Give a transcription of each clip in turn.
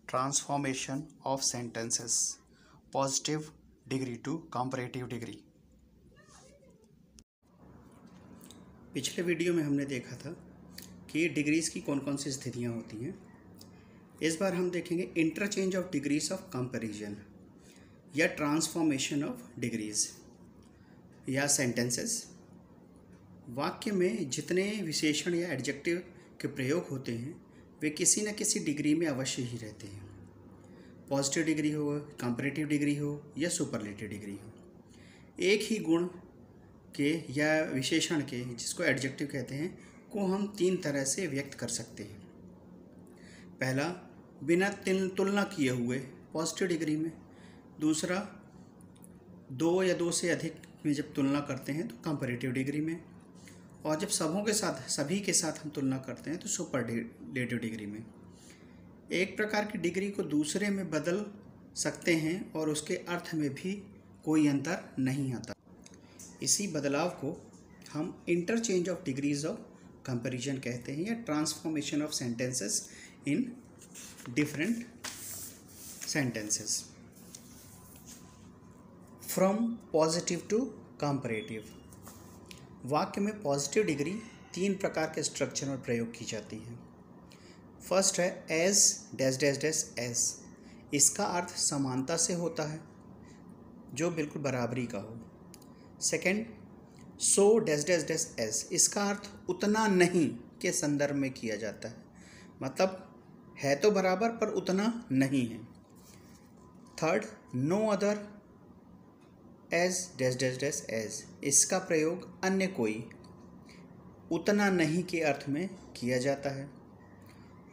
Transformation of sentences. Positive degree to comparative degree. पिछले video में हमने देखा था कि डिग्रीज़ की कौन कौन सी स्थितियाँ होती हैं। इस बार हम देखेंगे interchange of degrees of comparison या ट्रांसफॉर्मेशन ऑफ डिग्रीज या सेंटेंसेस। वाक्य में जितने विशेषण या एडजेक्टिव के प्रयोग होते हैं वे किसी न किसी डिग्री में अवश्य ही रहते हैं। पॉजिटिव डिग्री हो, कंपैरेटिव डिग्री हो या सुपरलेटिव डिग्री हो। एक ही गुण के या विशेषण के, जिसको एडजेक्टिव कहते हैं, को हम तीन तरह से व्यक्त कर सकते हैं। पहला, बिना तुलना किए हुए पॉजिटिव डिग्री में। दूसरा, दो या दो से अधिक में जब तुलना करते हैं तो कंपैरेटिव डिग्री में। और जब सभी के साथ हम तुलना करते हैं तो सुपरलेटिव डिग्री में। एक प्रकार की डिग्री को दूसरे में बदल सकते हैं और उसके अर्थ में भी कोई अंतर नहीं आता। इसी बदलाव को हम interchange of degrees of comparison कहते हैं या transformation of sentences in different sentences. From positive to comparative. वाक्य में पॉजिटिव डिग्री तीन प्रकार के स्ट्रक्चर में प्रयोग की जाती है। फर्स्ट है as dash dash dash as. इसका अर्थ समानता से होता है, जो बिल्कुल बराबरी का हो। सेकंड, सो डैश डैश डैश एस। इसका अर्थ उतना नहीं के संदर्भ में किया जाता है, मतलब है तो बराबर पर उतना नहीं है। Third, no other as dash dash dash as. इसका प्रयोग अन्य कोई उतना नहीं के अर्थ में किया जाता है।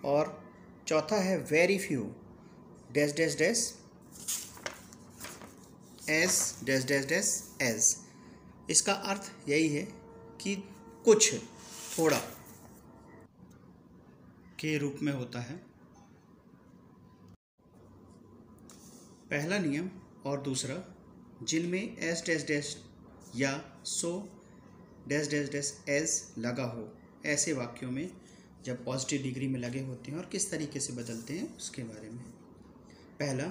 और चौथा है very few dash dash dash as dash dash dash as. इसका अर्थ यही है कि कुछ, थोड़ा के रूप में होता है। पहला नियम और दूसरा, जिनमें एस डैश डैश या so dash dash dash S लगा हो, ऐसे वाक्यों में जब पॉजिटिव डिग्री में लगे होते हैं और किस तरीके से बदलते हैं उसके बारे में। पहला,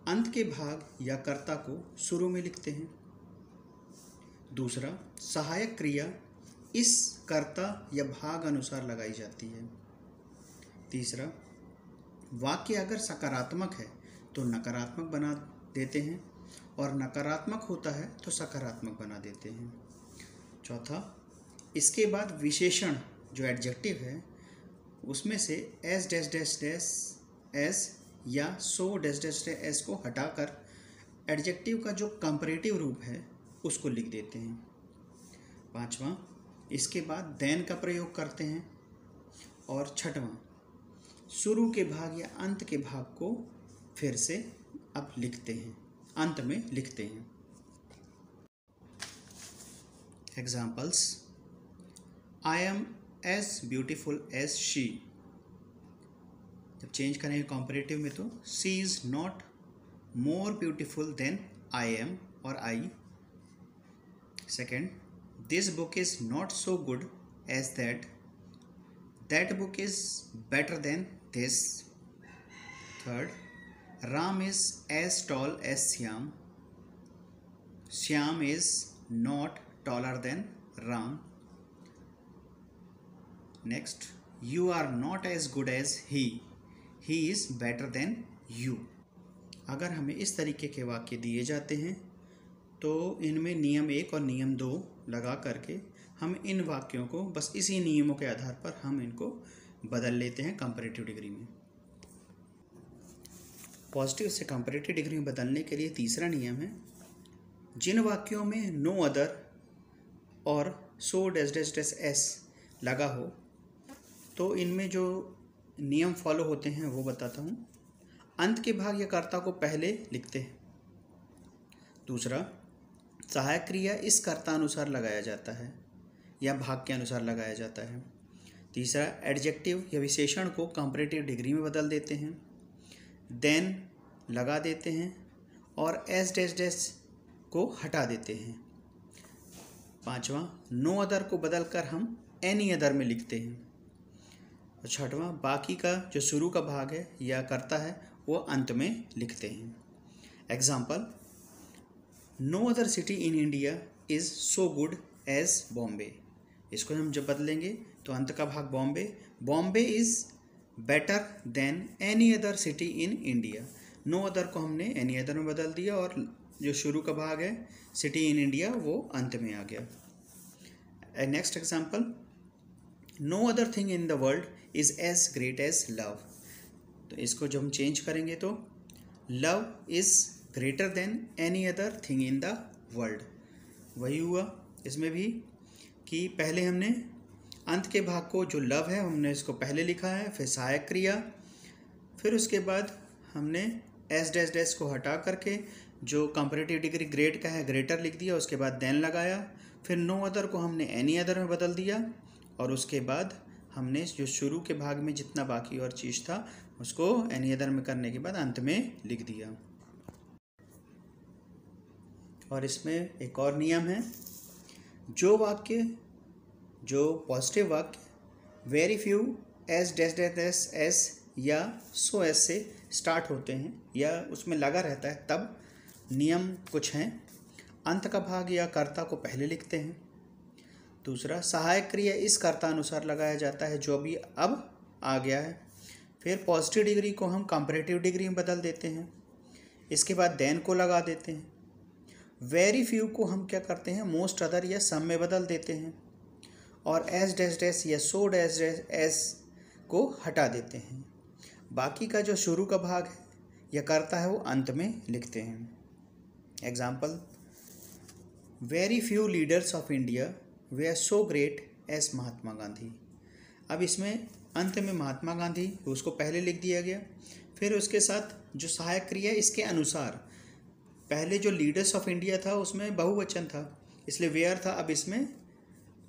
अंत के भाग या कर्ता को शुरू में लिखते हैं। दूसरा, सहायक क्रिया इस कर्ता या भाग अनुसार लगाई जाती है। तीसरा, वाक्य अगर सकारात्मक है तो नकारात्मक बना देते हैं और नकारात्मक होता है तो सकारात्मक बना देते हैं। चौथा, इसके बाद विशेषण जो एडजेक्टिव है उसमें से S dash dash dash S या so dash dash dash S को हटाकर एडजेक्टिव का जो कंपैरेटिव रूप है उसको लिख देते हैं। पांचवा, इसके बाद देन का प्रयोग करते हैं। और छठवां, शुरू के भाग या अंत के भाग को फिर से अब लिखते हैं, अंत में लिखते हैं। Examples, I am as beautiful as she. जब चेंज करेंगे कंपैरेटिव में तो she is not more beautiful than I am और I. Second, this book is not so good as that book is better than this. Third, Ram is as tall as Shyam. Shyam is not taller than Ram. Next, you are not as good as he. He is better than you. अगर हमें इस तरीके के वाक्य दिए जाते हैं तो इनमें नियम 1 और नियम 2 लगा करके हम इन वाक्यों को बस इसी नियमों के आधार पर हम इनको बदल लेते हैं कंपैरेटिव डिग्री में। पॉजिटिव से कंपैरेटिव डिग्री में बदलने के लिए तीसरा नियम है, जिन वाक्यों में नो अदर और सो डैश डैश डैश एस लगा हो तो इनमें जो नियम फॉलो होते हैं वो बताता हूँ। अंत के भाग या कर्ता को पहले लिखते हैं। दूसरा, सहायक क्रिया इस कर्ता अनुसार लगाया जाता है या भाग के अनुसार लगाया जाता है। तीसरा, एडजेक्टिव या विशेषण को कंपैरेटिव डिग्री में बदल देते हैं। देन लगा देते हैं और एस डैश डैश को हटा देते हैं। पांचवा, नो अदर को बदलकर हम एनी अदर में लिखते हैं। और छठवां, बाकी का जो शुरू का भाग है या करता है वो अंत में लिखते हैं। Example, no other city in India is so good as Bombay. इसको हम जब बदलेंगे तो अंत का भाग Bombay, Bombay is better than any other city in India. No other को हमने एनी अदर में बदल दिया और जो शुरू का भाग है सिटी इन इंडिया वो अंत में आ गया। Next example, no other thing in the world is as great as love. तो इसको जब हम चेंज करेंगे तो love is greater than any other thing in the world. वही हुआ इसमें भी कि पहले हमने अंत के भाग को जो लव है हमने इसको पहले लिखा है, फिर सहायक क्रिया, फिर उसके बाद हमने एस डैश डैश को हटा करके जो कंपैरेटिव डिग्री ग्रेट का है ग्रेटर लिख दिया, उसके बाद देन लगाया, फिर नो अदर को हमने एनी अदर में बदल दिया और उसके बाद हमने जो शुरू के भाग में जितना बाकी और चीज़ था उसको एनी अदर में करने के बाद अंत में लिख दिया। और इसमें एक और नियम है, जो वाक्य जो पॉजिटिव वाक्य very few S dash dash dash S या सो एस से स्टार्ट होते हैं या उसमें लगा रहता है, तब नियम कुछ हैं। अंत का भाग या कर्ता को पहले लिखते हैं। दूसरा, सहायक क्रिया इस कर्ता अनुसार लगाया जाता है जो अभी अब आ गया है। फिर पॉजिटिव डिग्री को हम कंपैरेटिव डिग्री में बदल देते हैं। इसके बाद देन को लगा देते हैं। वेरी फ्यू को हम क्या करते हैं, मोस्ट अदर या सम में बदल देते हैं और एस डैश डैश या सो डैश डैश एस को हटा देते हैं। बाकी का जो शुरू का भाग है या करता है वो अंत में लिखते हैं। Example, very few leaders of India they are so great as Mahatma Gandhi. अब इसमें अंत में महात्मा गांधी उसको पहले लिख दिया गया, फिर उसके साथ जो सहायक क्रिया इसके अनुसार, पहले जो लीडर्स ऑफ इंडिया था उसमें बहुवचन था इसलिए वेयर था, अब इसमें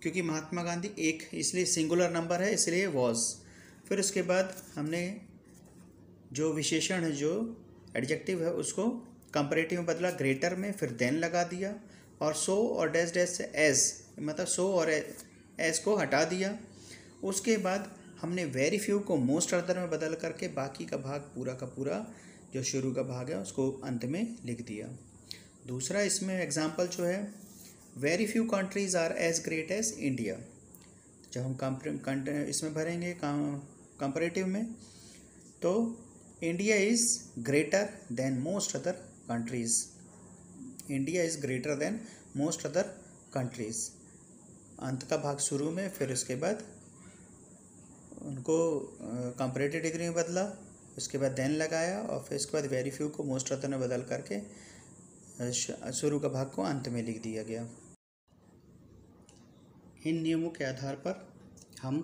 क्योंकि महात्मा गांधी एक इसलिए सिंगुलर नंबर है इसलिए वॉज। फिर उसके बाद हमने जो विशेषण है जो एडजेक्टिव है उसको कंपैरेटिव में बदला ग्रेटर में, फिर देन लगा दिया और सो और डैश डैश से एज मतलब सो और एज को हटा दिया। उसके बाद हमने वेरी फ्यू को मोस्ट अदर में बदल करके बाकी का भाग पूरा का पूरा जो शुरू का भाग है उसको अंत में लिख दिया। दूसरा इसमें एग्जाम्पल जो है, very few countries are as great as India. जब हम इसमें भरेंगे कंपैरेटिव में तो India is greater than most other countries. India is greater than most other countries. अंत का भाग शुरू में, फिर उसके बाद उनको कंपैरेटिव डिग्री में बदला, उसके बाद देन लगाया और फिर उसके बाद वेरी फ्यू को मोस्ट अदर में बदल करके शुरू का भाग को अंत में लिख दिया गया। इन नियमों के आधार पर हम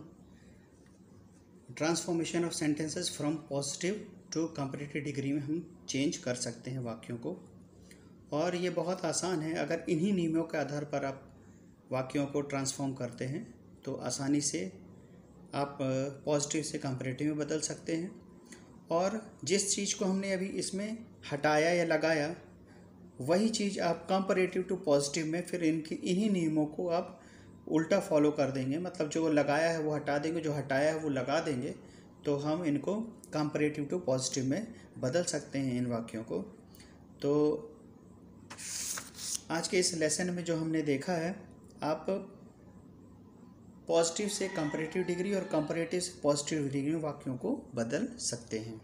transformation of sentences from positive to comparative degree में हम चेंज कर सकते हैं वाक्यों को, और ये बहुत आसान है। अगर इन्हीं नियमों के आधार पर आप वाक्यों को ट्रांसफॉर्म करते हैं तो आसानी से आप पॉजिटिव से कंपैरेटिव में बदल सकते हैं। और जिस चीज़ को हमने अभी इसमें हटाया या लगाया वही चीज़ आप कंपैरेटिव टू पॉजिटिव में फिर इन्हीं नियमों को आप उल्टा फॉलो कर देंगे, मतलब जो लगाया है वो हटा देंगे, जो हटाया है वो लगा देंगे, तो हम इनको कंपैरेटिव टू पॉजिटिव में बदल सकते हैं इन वाक्यों को। तो आज के इस लेसन में जो हमने देखा है, आप पॉजिटिव से कंपैरेटिव डिग्री और कंपैरेटिव से पॉजिटिव डिग्री में वाक्यों को बदल सकते हैं।